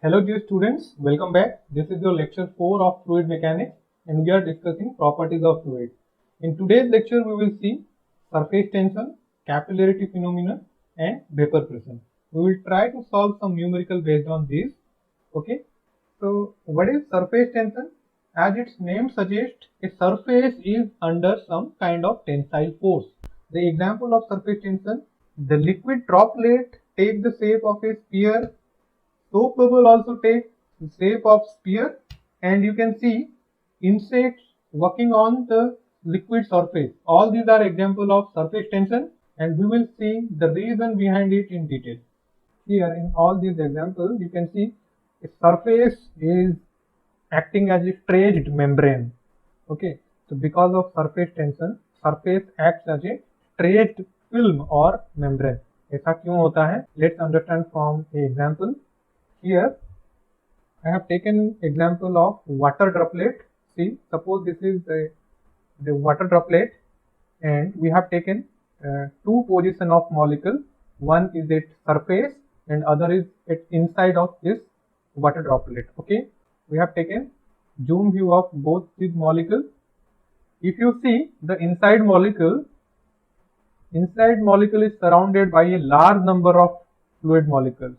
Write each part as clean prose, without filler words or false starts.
Hello dear students, welcome back. This is your lecture 4 of fluid mechanics and we are discussing properties of fluid. In today's lecture we will see surface tension, capillarity phenomena and vapor pressure. We will try to solve some numerical based on these. Okay. So what is surface tension? As its name suggests, a surface is under some kind of tensile force. The example of surface tension, the liquid droplet take the shape of a sphere. Soap bubble also take the shape of sphere, and you can see insects working on the liquid surface. All these are example of surface tension and we will see the reason behind it in detail. Here in all these examples you can see a surface is acting as a stretched membrane. Okay, so because of surface tension, surface acts as a stretched film or membrane. ऐसा क्यों होता है? Let's understand from an example. Here I have taken example of water droplet. See, suppose this is the water droplet and we have taken two position of molecule. One is at surface and other is at inside of this water droplet. Okay, we have taken zoom view of both these molecules. If you see the inside molecule is surrounded by a large number of fluid molecules.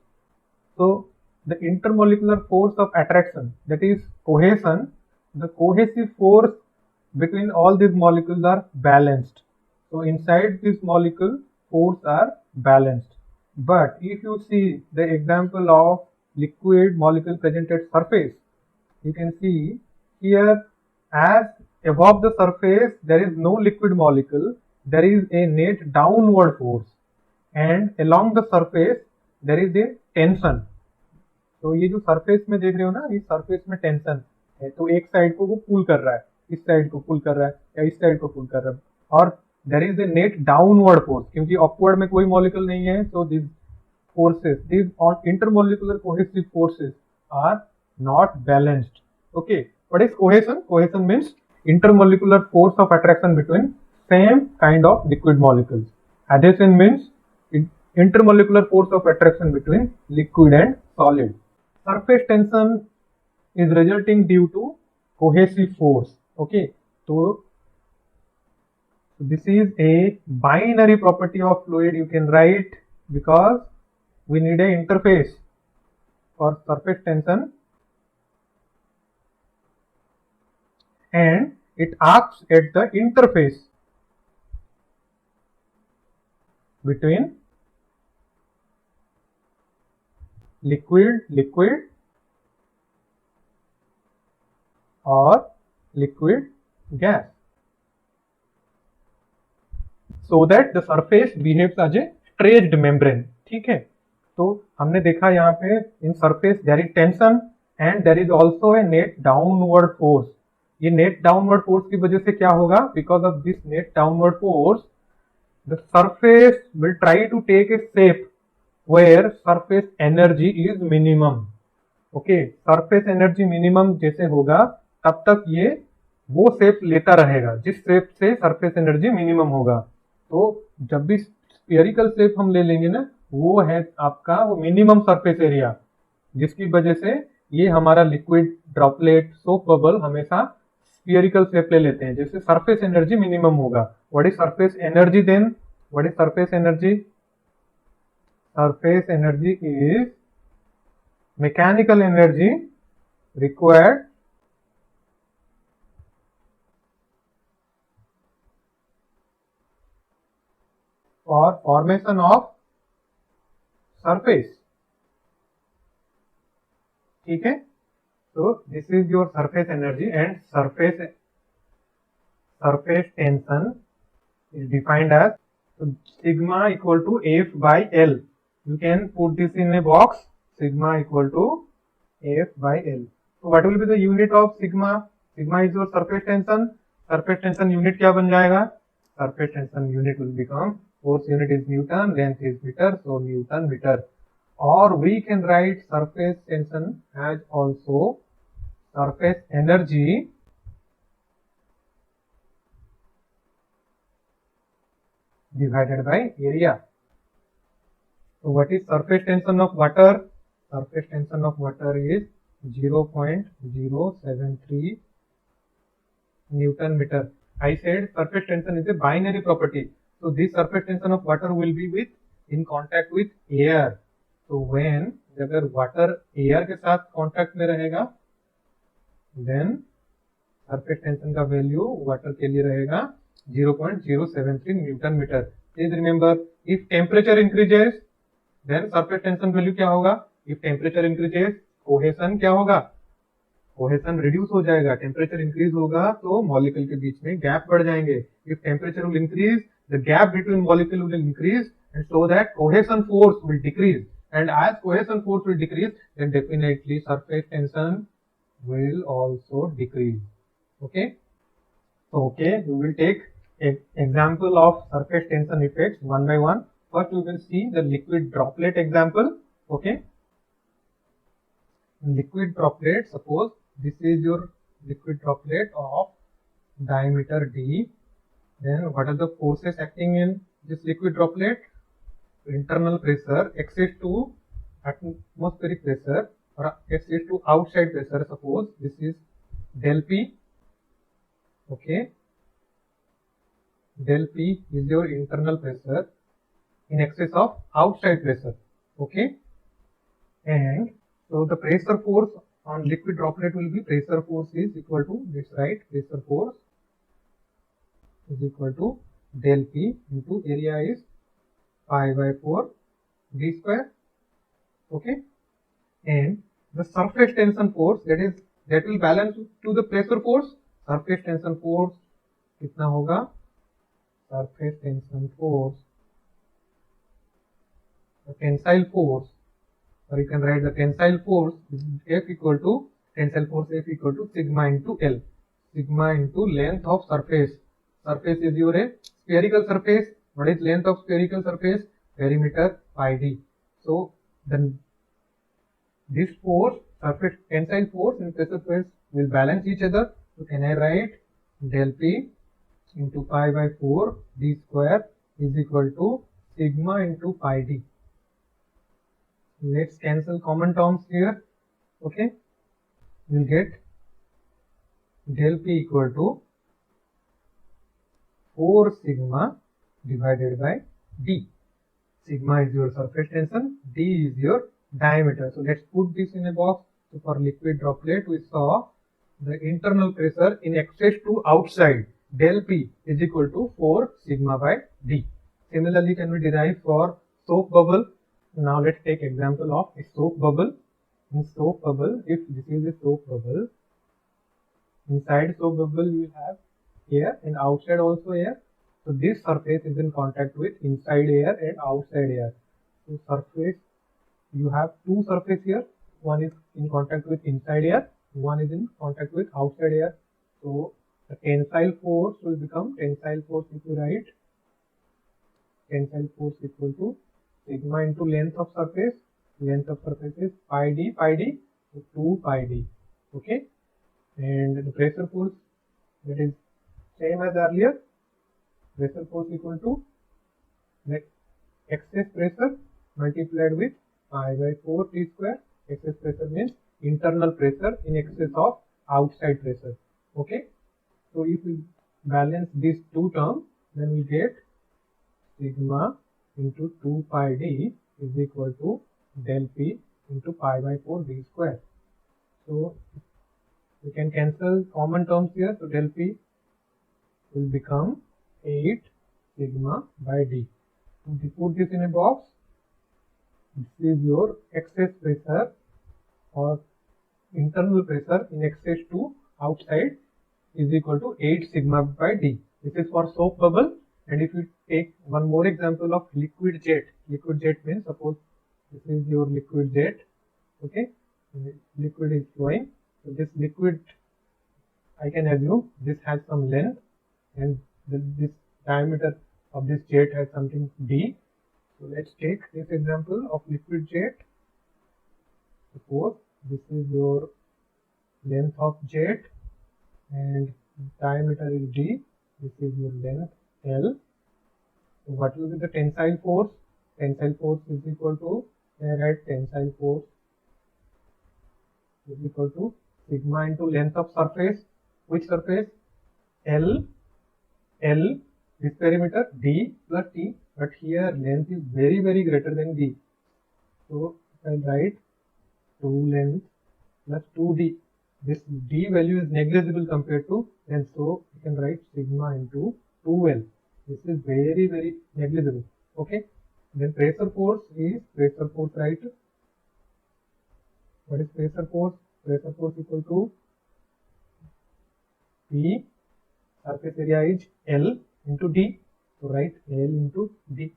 So the intermolecular force of attraction, that is cohesion, the cohesive force between all these molecules are balanced. So inside this molecule, force are balanced. But if you see the example of liquid molecule present at surface, you can see here as above the surface there is no liquid molecule, there is a net downward force, and along the surface there is a tension. तो ये जो surface में देख रहे हो ना, ये surface में टेंशन है, तो एक साइड को वो पुल कर रहा है, इस साइड को पुल कर रहा है या इस साइड को पुल कर रहा है, और there is a net downward force क्योंकि अपवर्ड में कोई मॉलिक्यूल नहीं है. So this forces, these intermolecular cohesive forces are not balanced. Okay, what is cohesion? Cohesion means intermolecular force of attraction between same kind of liquid molecules. Adhesion means intermolecular force of attraction between liquid and solid. Surface tension is resulting due to cohesive force. Okay, so this is a binary property of fluid, you can write, because we need an interface for surface tension and it acts at the interface between liquid or liquid gas, so that the surface behaves as a stretched membrane. ठीक है, तो हमने देखा यहाँ पे in surface there is tension and there is also a net downward force. ये net downward force की वजह से क्या होगा? Because of this net downward force the surface will try to take a shape where surface energy is minimum. Okay, surface energy minimum जैसे होगा तब तक ये वो शेप लेता रहेगा जिस शेप से सरफेस एनर्जी मिनिमम होगा. तो जब भी स्फेरिकल शेप हम ले लेंगे ना, वो है आपका वो मिनिमम सरफेस एरिया, जिसकी वजह से ये हमारा लिक्विड ड्रॉपलेट सोप बबल हमेशा स्फेरिकल शेप ले लेते हैं, जैसे सरफेस एनर्जी मिनिमम होगा. What is surface energy then? What is surface energy? Surface energy is mechanical energy required for formation of surface. ठीक है, so this is your surface energy and surface tension is defined as sigma equal to F by L. You can put this in a box, sigma equal to F by L. So what will be the unit of sigma? Sigma is your surface tension. Surface tension unit क्या बन जाएगा? Surface tension unit will become, force unit is Newton, length is meter, so Newton meter. Or we can write surface tension as also surface energy divided by area. So what is surface tension of water? surface tension of water is 0.073 Newton meter. I said surface tension is a binary property. So this surface tension of water will be in contact with air. So when अगर water air के साथ contact में रहेगा, then surface tension का value water के लिए रहेगा 0.073 Newton meter. Please remember, if temperature increases, then surface tension value क्या होगा? If temperature increases, cohesion क्या होगा? कोहेशन रिड्यूस हो जाएगा. टेम्परेचर इंक्रीज होगा तो मॉलिक्यूल के बीच में गैप बढ़ जाएंगे. If temperature will increase, the gap between molecule will increase, and so that cohesion force will decrease. And as cohesion force will decrease, then definitely surface tension will also decrease. Okay, so we will take an example of surface tension effects one by one. First we will see the liquid droplet example. Okay, liquid droplet, suppose this is your liquid droplet of diameter d. Then what are the forces acting in this liquid droplet? Internal pressure access to atmospheric pressure or access to outside pressure. Suppose this is del P. Okay, del P is your internal pressure in excess of outside pressure. Okay, and so the pressure force on liquid droplet will be, pressure force is equal to, let's write, pressure force is equal to del P into area is pi by 4 d square. Okay, and the surface tension force, that will balance to the pressure force. Surface tension force कितना होगा? Surface tension force, the tensile force, or you can write the tensile force is F equal to, tensile force F equal to sigma into L. Sigma into length of surface. Surface is your a spherical surface. What is length of spherical surface? Perimeter pi d. So then this force, surface tensile force and pressure force will balance each other. So can I write del P into pi by 4 d square is equal to sigma into pi d. Let's cancel common terms here. Okay, we'll get del P equal to 4 sigma divided by d. Sigma is your surface tension, d is your diameter. So let's put this in a box. So for liquid droplet, we saw the internal pressure in excess to outside, del P is equal to 4 sigma by d. Similarly, can we derive for soap bubble? Now let's take example of a soap bubble. In soap bubble, if this is a soap bubble, inside soap bubble you will have air and outside also air. So this surface is in contact with inside air and outside air. So surface, you have two surface here. One is in contact with inside air, one is in contact with outside air. So the tensile force will become, tensile force, if you write tensile force equal to sigma into length of surface. Length of surface is pi d, so 2 pi d. Okay, and the pressure force, that is same as earlier. Pressure force equal to excess pressure multiplied with pi by 4 t square. Excess pressure means internal pressure in excess of outside pressure. Okay, so if we balance these two terms, then we get sigma into 2 pi d is equal to del P into pi by 4 d square. So we can cancel common terms here. So del P will become 8 sigma by d. If you put this in a box, this is your excess pressure or internal pressure in excess to outside is equal to 8 sigma by d. This is for soap bubble. And if you take one more example of liquid jet, liquid jet means, suppose this is your liquid jet. Okay, liquid is flowing. So this liquid, I can assume this has some length, and this diameter of this jet has something d. So let's take this example of liquid jet. Suppose this is your length of jet and diameter is d. This is your length L. So what will be the tensile force? Tensile force is equal to, I write tensile force is equal to sigma into length of surface. Which surface? L, this perimeter D plus T, but here length is very greater than D. So I write 2 length plus 2D. This D value is negligible compared to length, so you can write sigma into 2L. This is very negligible. Okay. Then pressure force is right. What is pressure force? Pressure force equal to P, surface area is L into D. So write L into D.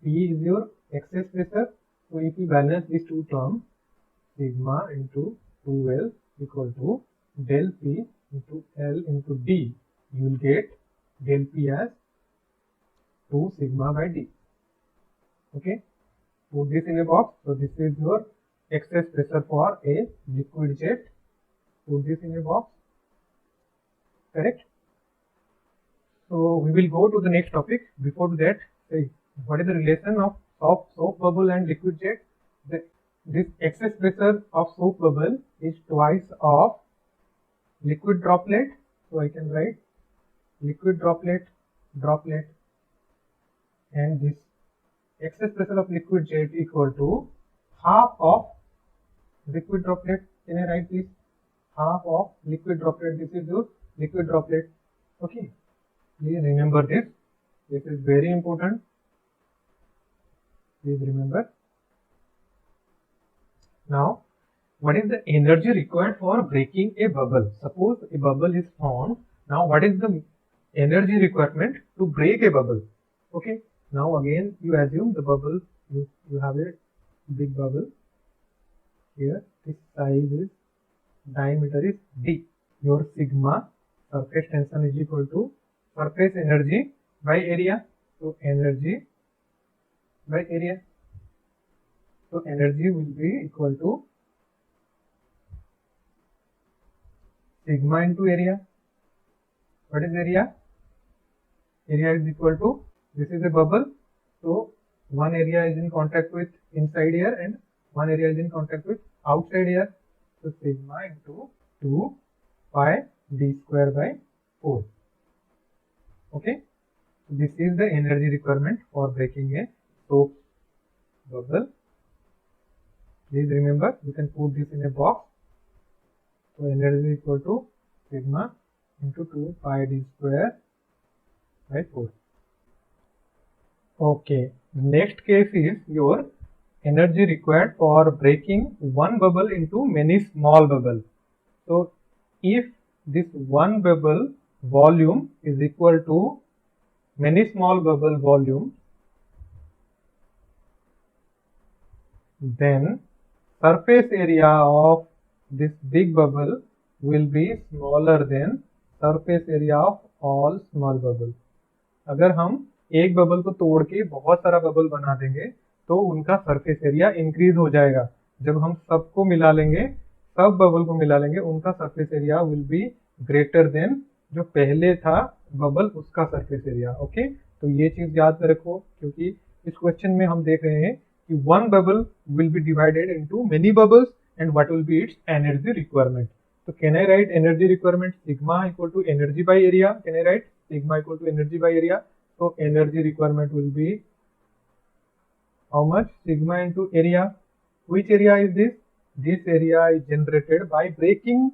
P is your excess pressure. So if you balance these two terms, sigma into 2L equal to del P into L into D, you will get del P as 2 sigma by D. Okay, put this in a box. So this is your excess pressure for a liquid jet. Put this in a box. Correct. So we will go to the next topic. Before that, what is the relation of soap bubble and liquid jet? This excess pressure of soap bubble is twice of liquid droplet. So I can write liquid droplet, and this excess pressure of liquid jet equal to half of liquid droplet. Can I write this? Half of liquid droplet. This is your liquid droplet. Okay. Please remember this. This is very important. Please remember. Now, what is the energy required for breaking a bubble? Suppose a bubble is formed. Now, what is the energy requirement to break a bubble? Okay. Now, again, you assume the bubble, you have a big bubble. Here, this size is, diameter is D. Your sigma, surface tension, is equal to surface energy by area. So, energy by area. So, energy will be equal to sigma into area. What is area? Area is equal to, this is a bubble. So, one area is in contact with inside air and one area is in contact with outside air. So, sigma into 2 pi d square by 4. Okay. So, this is the energy requirement for breaking a soap bubble. Please remember, you can put this in a box. So, energy is equal to sigma into 2 pi d square by 4. Okay, next case is your energy required for breaking one bubble into many small bubbles. So, if this one bubble volume is equal to many small bubble volume, then surface area of this big bubble will be smaller than surface area of all small bubbles. अगर हम एक bubble को तोड़ के बहुत सारा bubble बना देंगे तो उनका सरफेस एरिया इंक्रीज हो जाएगा. जब हम सबको मिला लेंगे, सब बबल को मिला लेंगे, उनका surface area will be greater than जो पहले था बबल उसका सरफेस एरिया. ओके, तो ये चीज याद रखो क्योंकि इस क्वेश्चन में हम देख रहे हैं कि one bubble will be divided into many bubbles and what will be it's energy requirement. So can I write energy requirement sigma equal to energy by area? Can I write sigma equal to energy by area? So energy requirement will be how much? Sigma into area. Which area is this? This area is generated by breaking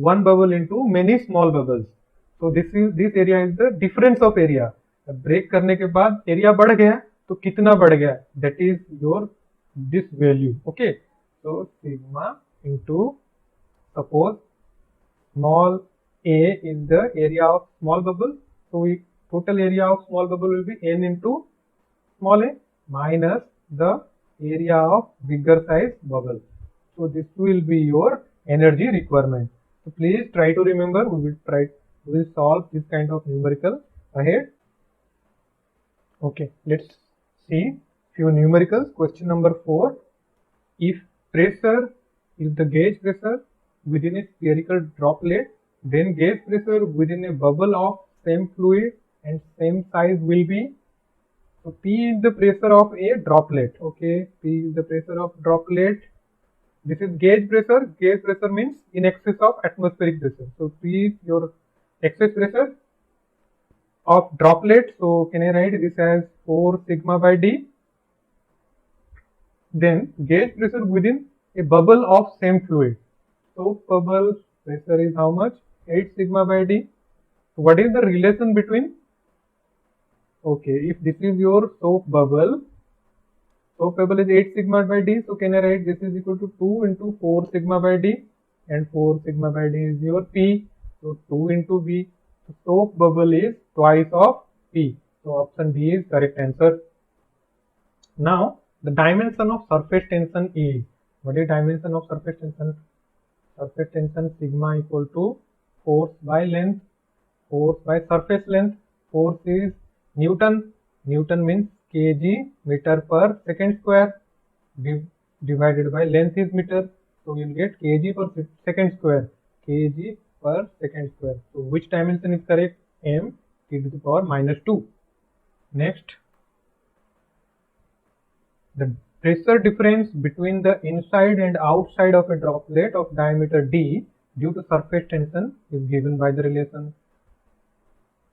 one bubble into many small bubbles. So this area is the difference of area. Break करने के बाद area बढ़ गया तो कितना बढ़ गया? That is your this value. Okay. So sigma into, suppose small a is the area of small bubble, so total area of small bubble will be n into small a minus the area of bigger size bubble. So this will be your energy requirement. So please try to remember. We will solve this kind of numerical ahead. Okay, let's see few numericals. Question number 4. If pressure is the gauge pressure within a spherical droplet, then gauge pressure within a bubble of same fluid and same size will be. So P is the pressure of a droplet. Okay, P is the pressure of droplet. This is gauge pressure. Gauge pressure means in excess of atmospheric pressure. So P is your excess pressure of droplet. So can I write this as 4 sigma by D? Then gauge pressure within a bubble of same fluid. So bubble pressure is how much? 8 sigma by D. What is the relation between? Okay, if this is your soap bubble is 8 sigma by D. So can I write this is equal to 2 into 4 sigma by D, and 4 sigma by D is your P. So 2 into B. So soap bubble is twice of P. So option D is correct answer. Now the dimension of surface tension is, what is dimension of surface tension? Surface tension sigma equal to force by length, force by surface length. Force is Newton. Newton means kg meter per second square divided by length is meter. So you'll get kg per second square. Kg per second square. So which dimension is correct? M t to the power minus 2. Next, the pressure difference between the inside and outside of a droplet of diameter d due to surface tension is given by the relation.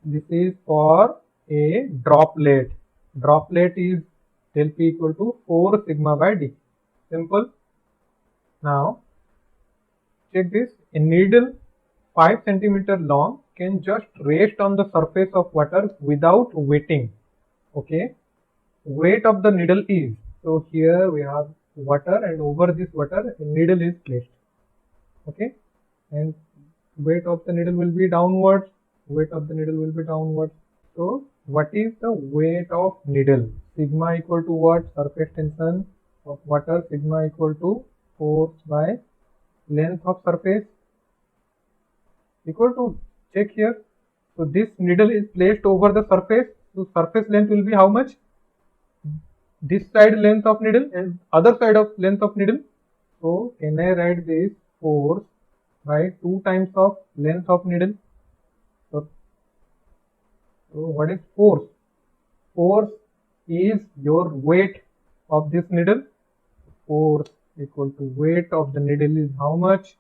This is for a droplet. Droplet is del P equal to 4 sigma by D. Simple. Now check this. A needle 5 centimeter long can just rest on the surface of water without wetting. Okay. Weight of the needle is. So here we have water, and over this water a needle is placed. Okay. And weight of the needle will be downwards. Weight of the needle will be downwards. So what is the weight of needle? Sigma equal to what? Surface tension of water. Sigma equal to force by length of surface equal to, check here. So this needle is placed over the surface. So surface length will be how much? This side length of needle and other side of length of needle. So can I write this force by 2 times of length of needle? So what is force? Force is your weight of this needle. Force equal to weight of the needle is how much?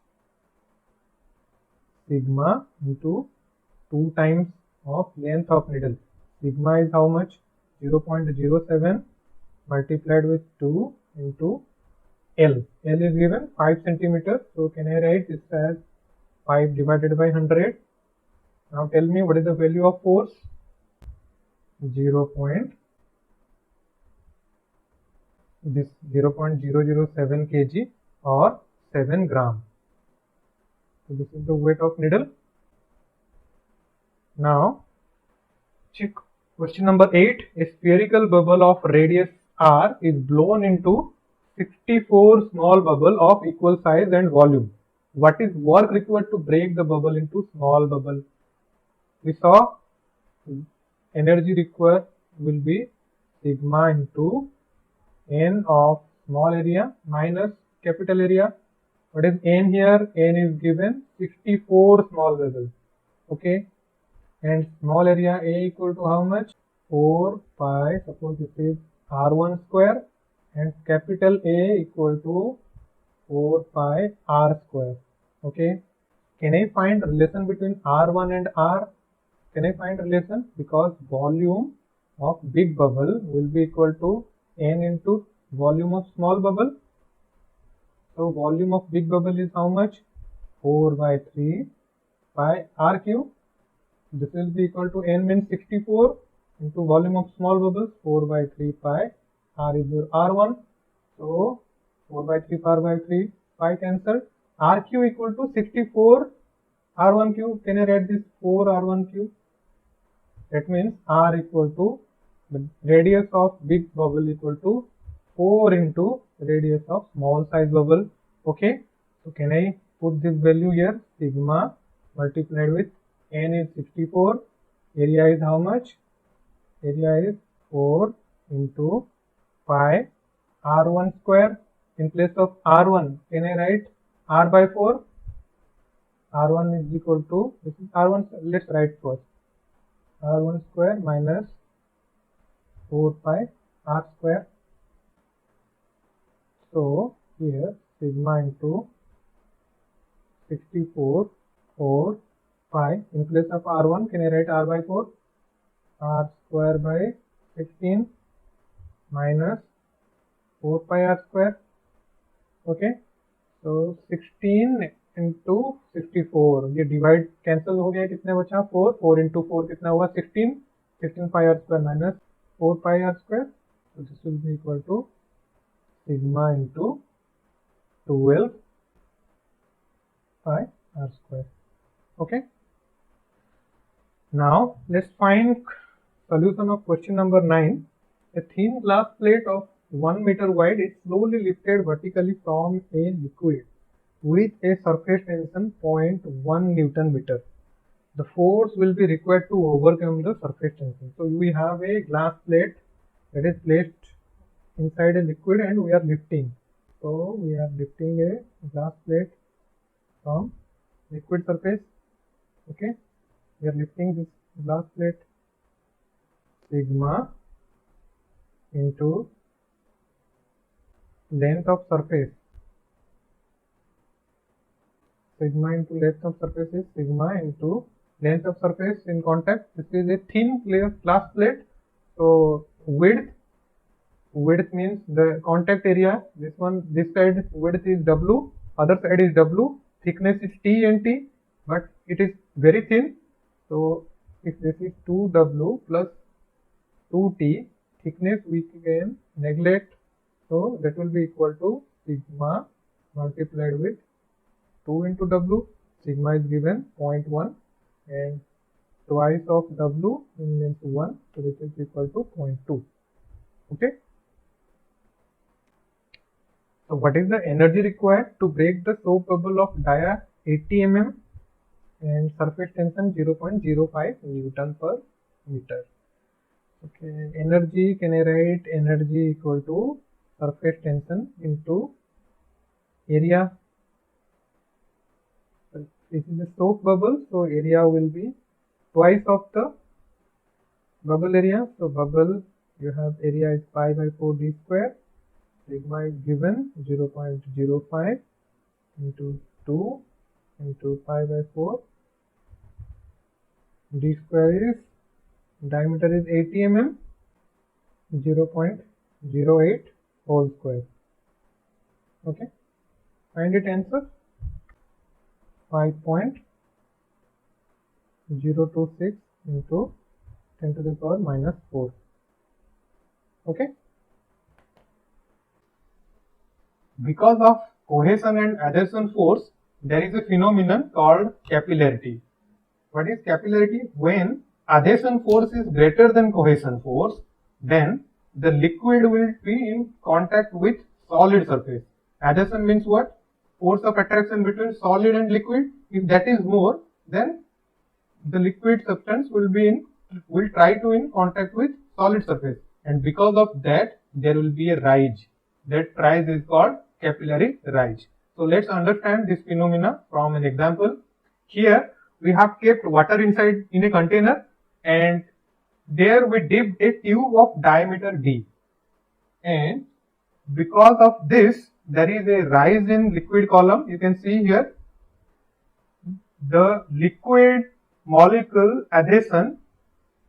Sigma into 2 times of length of needle. Sigma is how much? 0.07 multiplied with 2 into L. L is given 5 centimeters. So can I write this as 5 divided by 100? Now tell me what is the value of force? 0.007 kg or 7 gram. So this is the weight of needle. Now check question number 8. A spherical bubble of radius r is blown into 64 small bubble of equal size and volume. What is work required to break the bubble into small bubble? We saw energy required will be sigma into n of small area minus capital area. What is n here? N is given 64 small bubbles. Okay. And small area A equal to how much? 4 pi, suppose this is R1 square, and capital A equal to 4 pi R square. Okay. Can I find relation between R1 and R? Can I find relation? Because volume of big bubble will be equal to N into volume of small bubble. So volume of big bubble is how much? 4 by 3 pi R cube. This will be equal to N means 64 into volume of small bubbles 4 by 3 pi. R is your R1. So 4 by 3 pi cancelled. RQ equal to 64 R1 cube. Can I write this 4 R1 cube? That means R equal to the radius of big bubble equal to 4 into radius of small size bubble. Okay. So can I put this value here? Sigma multiplied with N is 64. Area is how much? Area is 4 into pi R1 square. In place of R1, can I write R by 4? R1 is equal to, this is R1, let's write first. R1 square minus 4 pi R square. So here sigma into 64 4 pi. In place of r1 can I write r by 4? R square by 16 minus 4 pi r square. Okay, so 16 into 64, ये divide cancel हो गया, कितने बचा 4, 4 into 4 कितना हुआ 16, 16 pi r square minus 4 pi r square, so this will be equal to sigma into 12 pi r square. Okay, now let's find solution of question number 9. A thin glass plate of 1 meter wide is slowly lifted vertically from a liquid with a surface tension 0.1 Newton meter. The force will be required to overcome the surface tension. So we have a glass plate that is placed inside a liquid and we are lifting. So we are lifting a glass plate from liquid surface. Okay, we are lifting this glass plate. Sigma into length of surface. Sigma into length of surface is sigma into length of surface in contact. This is a thin glass plate. So width means the contact area. This side width is W, other side is W. Thickness is T and T, but it is very thin. So if this is 2W plus 2T, thickness we can neglect, so that will be equal to sigma multiplied with 2 into W. Sigma is given 0.1 and twice of W means 1, so this is equal to 0.2. Okay, so what is the energy required to break the soap bubble of dia 80 mm and surface tension 0.05 Newton per meter? Okay, energy, can I write energy equal to surface tension into area. This is the soap bubble, so area will be twice of the bubble area. So bubble, you have area is pi by 4 d square. Sigma is given 0.05 into 2 into pi by 4. D square is, diameter is 80 mm, 0.08 whole square. Okay, find it answer 5.026 into 10 to the power minus 4. Okay, because of cohesion and adhesion force, there is a phenomenon called capillarity. What is capillarity? When adhesion force is greater than cohesion force, then the liquid will be in contact with solid surface. Adhesion means what? Force of attraction between solid and liquid. If that is more, then the liquid substance will try to in contact with solid surface, and because of that there will be a rise. That rise is called capillary rise. So let's understand this phenomena from an example. Here we have kept water inside in a container, and there we dipped a tube of diameter d, and because of this there is a rise in liquid column. You can see here the liquid molecule adhesion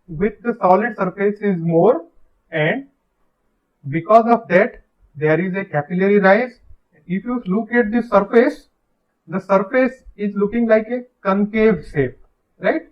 with the solid surface is more, and because of that there is a capillary rise. If you look at the surface is looking like a concave shape, right?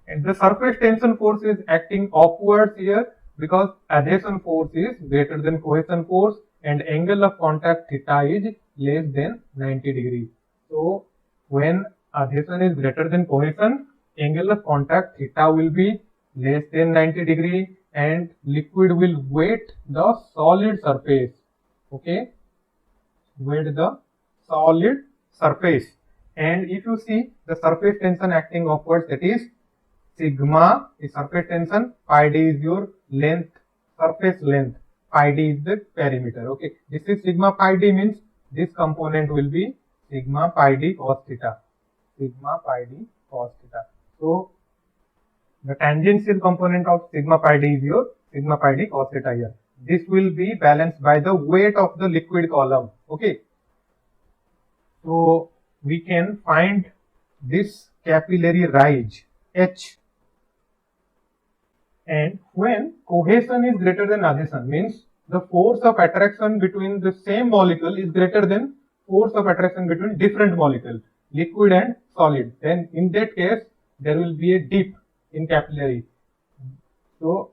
And the surface tension force is acting upwards here because adhesion force is greater than cohesion force, and angle of contact theta is less than 90 degrees. So when adhesion is greater than cohesion, angle of contact theta will be less than 90 degree, and liquid will wet the solid surface. Okay, wet the solid surface. And if you see the surface tension acting upwards, that is sigma is surface tension, pi d is your length, surface length, pi d is the perimeter. Okay, this is sigma pi d, means this component will be sigma pi d cos theta, sigma pi d cos theta. So the tangential component of sigma pi d is your sigma pi d cos theta here. This will be balanced by the weight of the liquid column. Okay, So we can find this capillary rise H, and when cohesion is greater than adhesion, means the force of attraction between the same molecule is greater than force of attraction between different molecules, liquid and solid, then in that case there will be a dip in capillary. So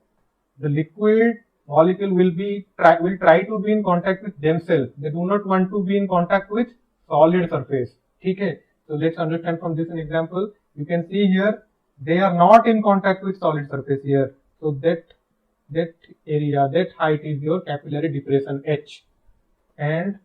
the liquid molecule will try to be in contact with themselves. They do not want to be in contact with solid surface. Okay. So let's understand from this an example. You can see here they are not in contact with solid surface here. So that area, that height is your capillary depression H, and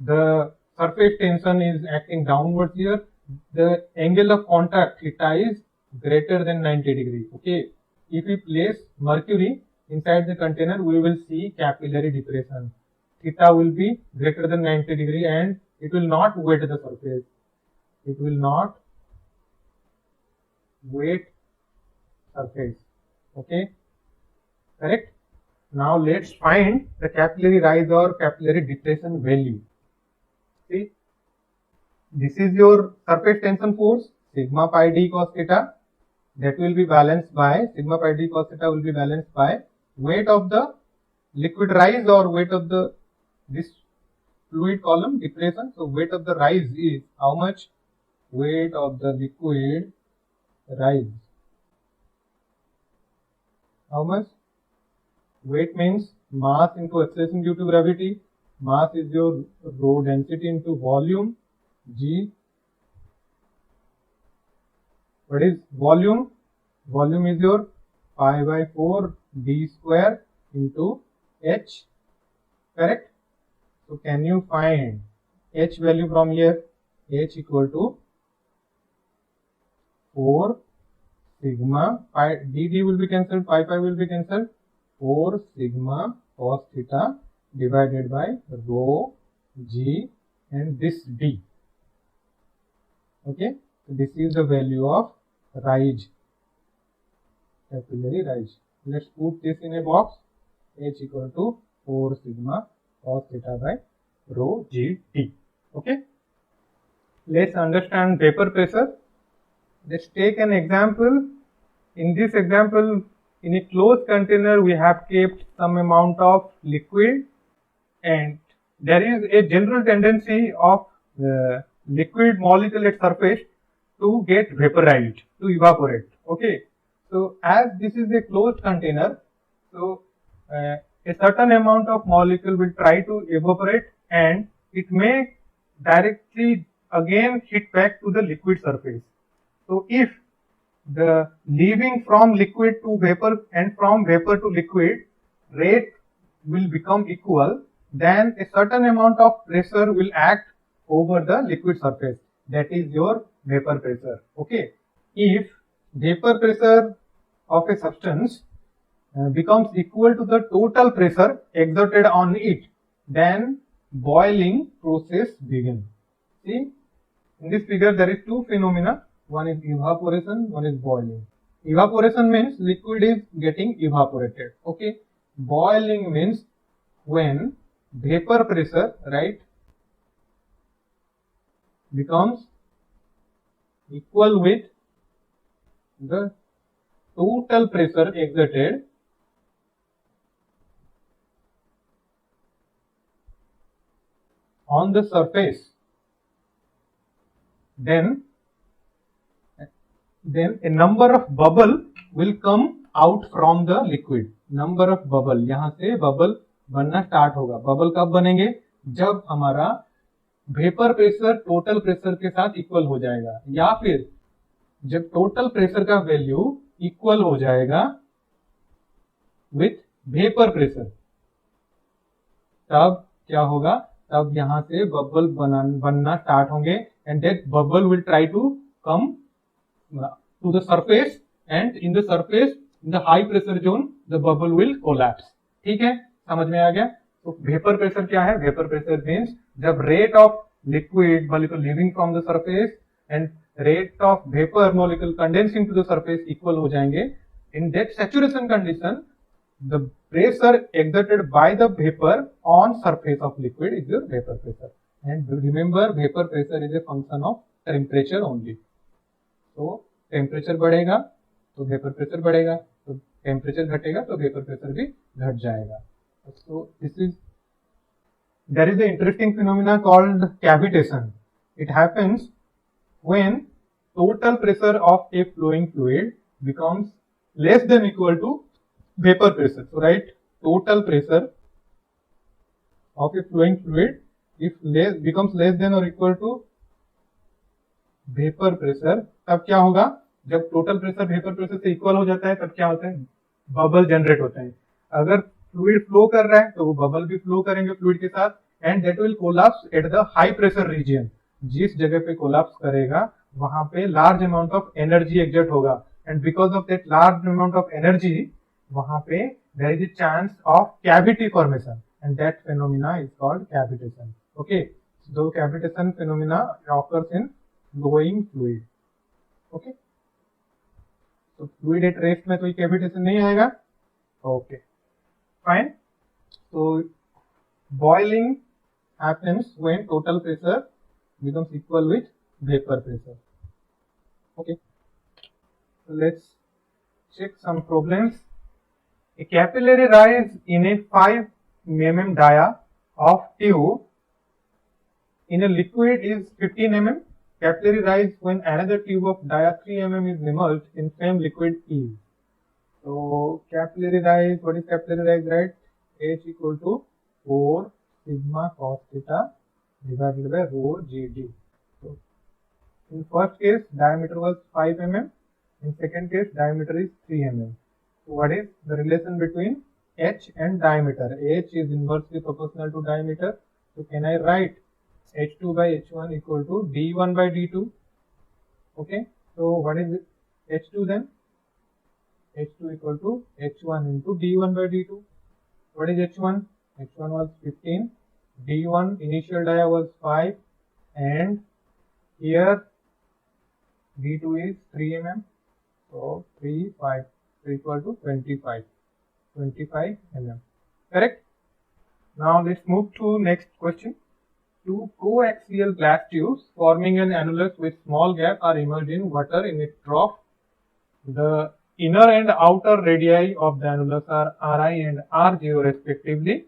the surface tension is acting downwards here. The angle of contact theta is greater than 90 degree. Okay. If we place mercury inside the container, we will see capillary depression. Theta will be greater than 90 degree and it will not wet the surface. It will not wet surface. Okay. Correct. Now let's find the capillary rise or capillary depression value. See, this is your surface tension force, sigma pi d cos theta. That will be balanced by sigma pi d cos theta will be balanced by weight of the liquid rise or weight of this fluid column depression. So weight of the rise is how much? Weight of the liquid rise. How much? Weight means mass into acceleration due to gravity. Mass is your rho density into volume G. What is volume? Volume is your pi by 4 d square into H. Correct? So can you find H value from here? H equal to 4 sigma pi dd will be cancelled, pi will be cancelled. 4 sigma cos theta divided by rho G and this d. Okay, so this is the value of rise, capillary rise. Let's put this in a box. H equal to 4 sigma cos theta by rho G d. Okay, let's understand vapor pressure. Let's take an example. In this example, in a closed container, we have kept some amount of liquid, and there is a general tendency of liquid molecule at surface to get vaporized, to evaporate. Okay, so as this is a closed container, so a certain amount of molecule will try to evaporate, and it may directly again hit back to the liquid surface. So if the leaving from liquid to vapor and from vapor to liquid rate will become equal, then a certain amount of pressure will act over the liquid surface. That is your vapor pressure. Okay. If vapor pressure of a substance becomes equal to the total pressure exerted on it, then boiling process begins. See, in this figure there is two phenomena. One is evaporation, one is boiling. Evaporation means liquid is getting evaporated. Okay. Boiling means when vapor pressure, right, becomes equal with the total pressure exerted on the surface, then a number of bubble will come out from the liquid. Number of bubble, यहाँ से bubble बनना start होगा. Bubble कब बनेंगे? जब हमारा vapour pressure total pressure के साथ इक्वल हो जाएगा, या फिर जब टोटल प्रेशर का वैल्यू इक्वल हो जाएगा विथ वेपर प्रेशर, तब क्या होगा? तब यहाँ से बबल बनना स्टार्ट होंगे, and that bubble will try to come to the surface, and in the surface, in the high pressure zone, the bubble will collapse. ठीक है, समझ में आ गया? तो वेपर प्रेशर क्या है? वेपर प्रेशर मीन्स जब rate of liquid molecule leaving from the surface and rate of vapour molecule condensing to the surface equal हो जाएंगे, in that saturation condition, the pressure exerted by the vapor on surface of liquid is your vapor pressure. and remember vapor pressure is a function of temperature only. तो temperature बढ़ेगा तो vapour pressure बढ़ेगा, तो temperature घटेगा तो vapour pressure भी घट जाएगा. So this is, there is an interesting phenomena called cavitation. It happens when total pressure of a flowing fluid becomes less than equal to vapor pressure. So right, total pressure of a flowing fluid if becomes less than or equal to vapour pressure, तब क्या होगा, जब total pressure vapour pressure से equal हो जाता है तब क्या होता है, बबल जनरेट होता है. अगर फ्लूइड फ्लो कर रहा है तो वो बबल भी फ्लो करेंगे फ्लूइड के साथ, and that will collapse at the high pressure region. जिस जगह पे कोलैप्स करेगा वहां पे large amount of energy exert होगा, and because of that large amount of energy वहां पे there is a chance of cavity formation, and that phenomena is called cavitation. Okay, दो cavitation phenomena occurs in flowing fluid. Okay, तो fluid at rest में तो cavitation नहीं आएगा. Okay fine. तो boiling happens when total pressure becomes equal with vapor pressure. Okay, so let's check some problems. A capillary rise in a 5 mm dia of tube in a liquid is 15 mm. Capillary rise when another tube of dia 3 mm is immersed in same liquid is. So capillary rise, what is capillary rise, right? H equal to 4 sigma cos theta divided by rho GD. So in first case diameter was 5 mm, in second case diameter is 3 mm. So what is the relation between H and diameter? H is inversely proportional to diameter. So can I write H2 by H1 equal to D1 by D2? Okay, so what is H2 then? H2 equal to H1 into D1 by D2. What is H1? H1 was 15, D1 initial dia was 5, and here D2 is 3 mm, so 3, 5, so equal to 25 mm. Correct? Now let's move to next question. Two coaxial glass tubes forming an annulus with small gap are immersed in water in a trough. The inner and outer radii of the annulus are Ri and R0 respectively.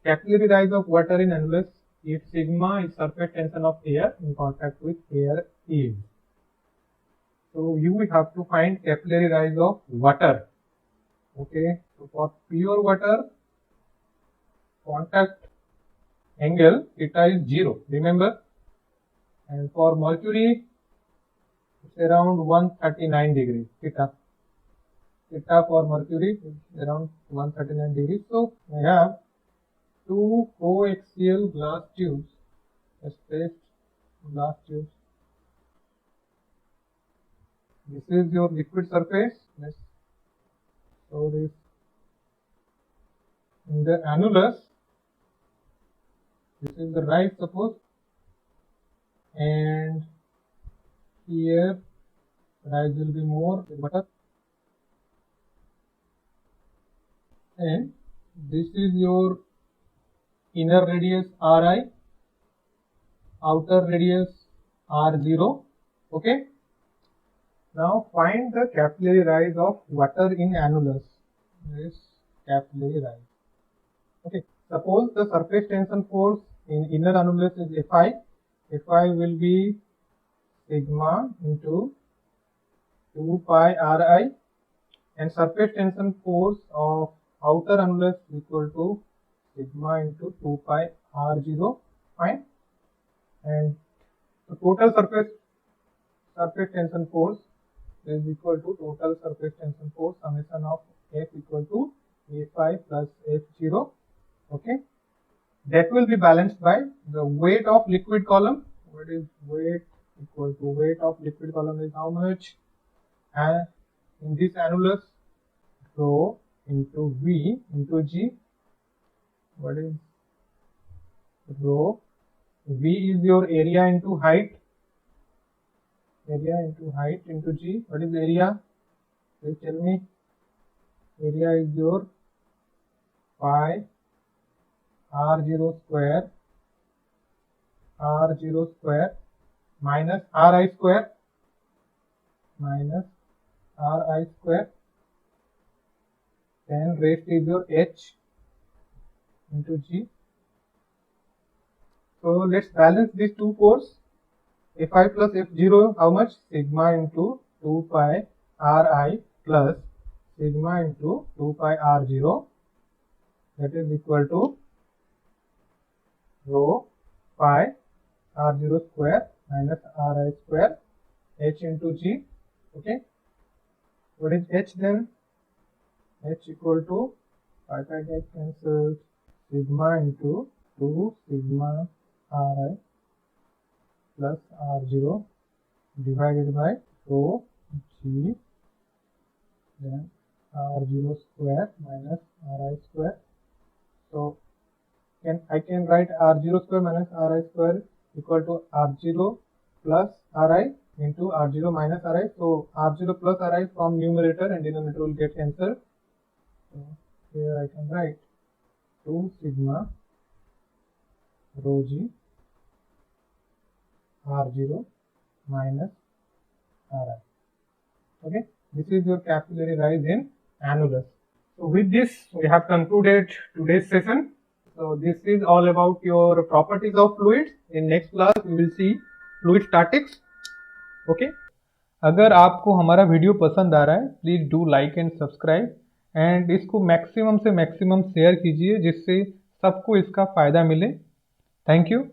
Capillary rise of water in annulus if sigma is surface tension of air in contact with air is. So you will have to find capillary rise of water. Okay, so for pure water, contact angle theta is 0, remember, and for mercury it's around 139 degrees theta for mercury is around 139 degrees. So I have two coaxial glass tubes, spaced glass tubes. This is your liquid surface. Let's show this. In the annulus, this is the rise, suppose, and here rise will be more water, and this is your inner radius Ri, outer radius R0. Okay, now find the capillary rise of water in annulus. This capillary rise. Okay, suppose the surface tension force in inner annulus is Fi. Fi will be sigma into 2 pi Ri, and surface tension force of outer annulus equal to sigma into 2 pi R0. Fine, and the total surface tension force is equal to total surface tension force summation of F equal to A5 plus F0. Okay, that will be balanced by the weight of liquid column. What is weight? Equal to weight of liquid column is how much? And in this annulus, rho into V into G. What is rho? V is your area into height. Area into height into G. What is area? Please tell me. Area is your pi R0 square r0 square minus ri square then rest is your h into g. So let's balance these two forces. Fi plus f0, how much? Sigma into 2 pi ri plus sigma into 2 pi r0, that is equal to rho pi r0 square minus ri square h into g. Okay, what is h then? H equal to pi get cancelled, sigma into 2 sigma ri plus r0 divided by rho g, then r0 square minus ri square. So I can write r0 square minus ri square equal to r0 plus ri into r0 minus ri. So r0 plus ri from numerator and denominator will get cancelled. So here I can write 2 sigma rho g r0 minus ri. Okay, this is your capillary rise in annulus. So with this we have concluded today's session. So this is all about your properties of fluids. In next class we will see fluid statics. Okay, अगर आपको हमारा video पसंद आ रहा है please do like and subscribe and इसको maximum से maximum share कीजिए जिससे सबको इसका फ़ायदा मिले. Thank you.